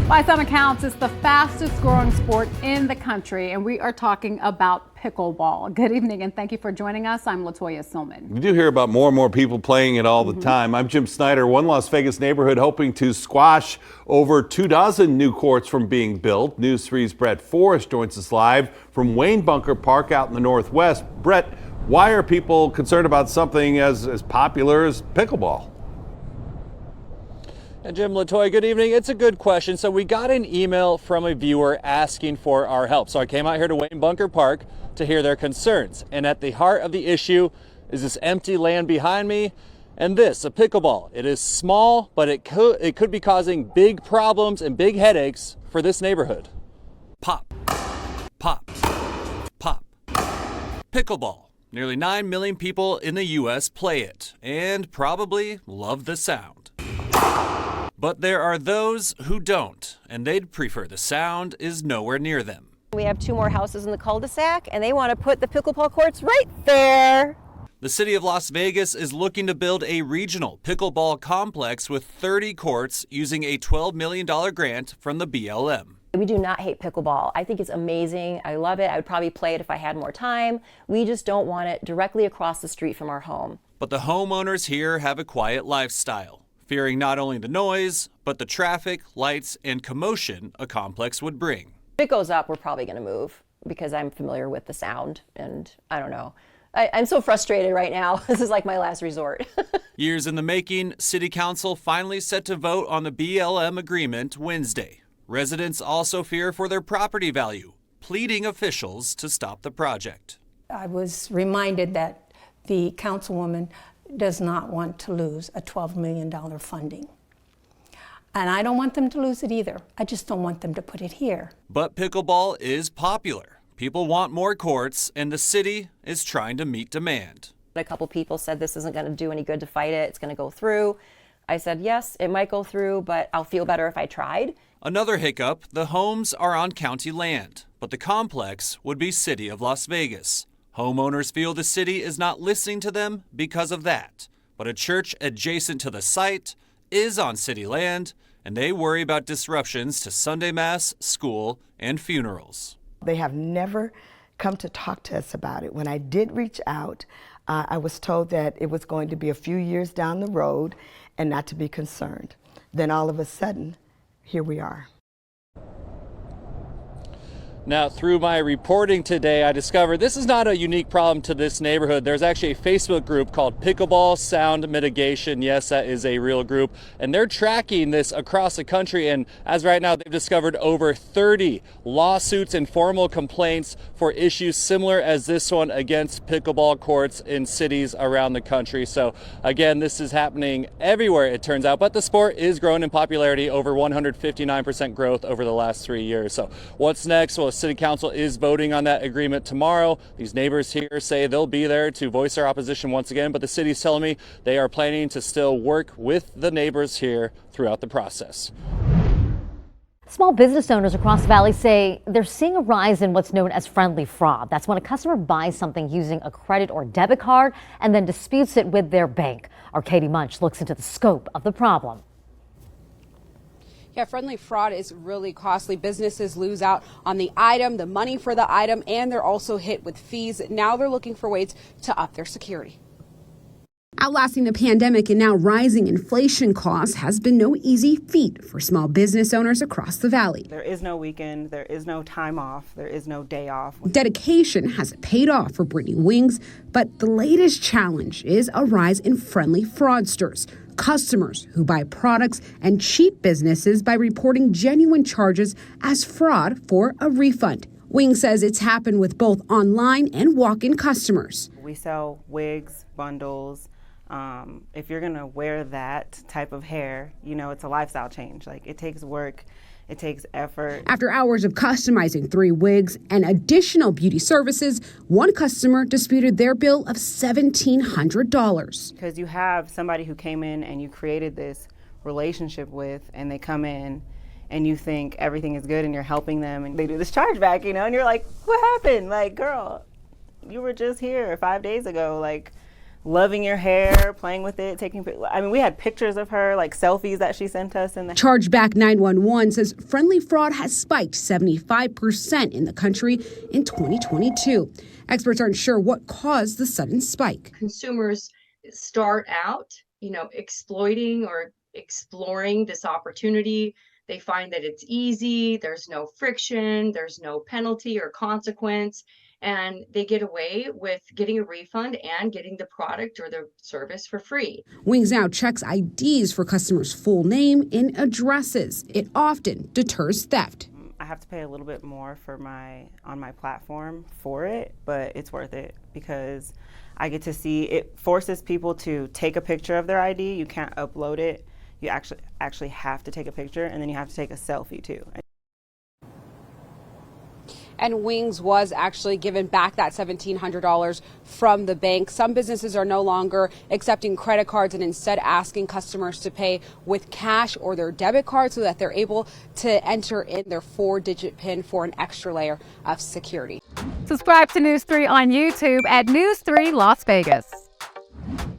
By some accounts, it's the fastest growing sport in the country, and we are talking about pickleball. Good evening, and thank you for joining us. I'm Latoya Silman. We do hear about more and more people playing it all the time. I'm Jim Snyder. One Las Vegas neighborhood hoping to squash over 24 new courts from being built. News 3's Brett Forrest joins us live from Wayne Bunker Park out in the Northwest. Brett, why are people concerned about something as popular as pickleball? And Jim, Latoya, good evening. It's a good question. So we got an email from a viewer asking for our help. So I came out here to Wayne Bunker Park to hear their concerns. And at the heart of the issue is this empty land behind me and this, a pickleball. It is small, but it could be causing big problems and big headaches for this neighborhood. Pop, pop, pop. Pickleball. Nearly 9 million people in the U.S. play it and probably love the sound. But there are those who don't, and they'd prefer the sound is nowhere near them. We have 2 more houses in the cul-de-sac, and they want to put the pickleball courts right there. The city of Las Vegas is looking to build a regional pickleball complex with 30 courts using a $12 million grant from the BLM. We do not hate pickleball. I think it's amazing. I love it. I would probably play it if I had more time. We just don't want it directly across the street from our home. But the homeowners here have a quiet lifestyle, fearing not only the noise, but the traffic, lights, and commotion a complex would bring. If it goes up, we're probably going to move because I'm familiar with the sound, and I don't know. I'm so frustrated right now. This is like my last resort. Years in the making, City Council finally set to vote on the BLM agreement Wednesday. Residents also fear for their property value, pleading officials to stop the project. I was reminded that the councilwoman does not want to lose a $12 million funding. And I don't want them to lose it either. I just don't want them to put it here. But pickleball is popular. People want more courts, and the city is trying to meet demand. A couple people said this isn't going to do any good to fight it. It's going to go through. I said, yes, it might go through, but I'll feel better if I tried. Another hiccup, the homes are on county land, but the complex would be City of Las Vegas. Homeowners feel the city is not listening to them because of that. But a church adjacent to the site is on city land, and they worry about disruptions to Sunday Mass, school, and funerals. They have never come to talk to us about it. When I did reach out, I was told that it was going to be a few years down the road and not to be concerned. Then all of a sudden, here we are. Now, through my reporting today, I discovered this is not a unique problem to this neighborhood. There's actually a Facebook group called Pickleball Sound Mitigation. Yes, that is a real group. And they're tracking this across the country. And as right now, they've discovered over 30 lawsuits and formal complaints for issues similar as this one against pickleball courts in cities around the country. So again, this is happening everywhere, it turns out. But the sport is growing in popularity, over 159% growth over the last 3 years. So what's next? Well, City Council is voting on that agreement tomorrow. These neighbors here say they'll be there to voice their opposition once again, but the city's telling me they are planning to still work with the neighbors here throughout the process. Small business owners across the valley say they're seeing a rise in what's known as friendly fraud. That's when a customer buys something using a credit or debit card and then disputes it with their bank. Our Katie Munch looks into the scope of the problem. Yeah, friendly fraud is really costly. Businesses lose out on the item, the money for the item, and they're also hit with fees. Now they're looking for ways to up their security. Outlasting the pandemic and now rising inflation costs has been no easy feat for small business owners across the valley. There is no weekend, there is no time off, there is no day off. Dedication has paid off for Brittany Wings, but the latest challenge is a rise in friendly fraudsters, customers who buy products and cheat businesses by reporting genuine charges as fraud for a refund. Wings says it's happened with both online and walk-in customers. We sell wigs, bundles. If you're gonna wear that type of hair, you know, it's a lifestyle change. Like, it takes work, it takes effort. After hours of customizing 3 wigs and additional beauty services, one customer disputed their bill of $1,700. Because you have somebody who came in and you created this relationship with, and they come in and you think everything is good and you're helping them, and they do this chargeback, you know, and you're like, what happened? Like, girl, you were just here 5 days ago. Like, loving your hair, playing with it, I mean, we had pictures of her, like selfies that she sent us. Chargeback 911 says friendly fraud has spiked 75% in the country in 2022. Experts aren't sure what caused the sudden spike. Consumers start out, exploiting or exploring this opportunity. They find that it's easy, there's no friction, there's no penalty or consequence, and they get away with getting a refund and getting the product or the service for free. Wings now checks IDs for customers' full name and addresses. It often deters theft. I have to pay a little bit more on my platform for it, but it's worth it because I get to see, it forces people to take a picture of their ID. You can't upload it. You actually have to take a picture, and then you have to take a selfie too. And Wings was actually given back that $1,700 from the bank. Some businesses are no longer accepting credit cards and instead asking customers to pay with cash or their debit card so that they're able to enter in their 4-digit PIN for an extra layer of security. Subscribe to News 3 on YouTube at News 3 Las Vegas.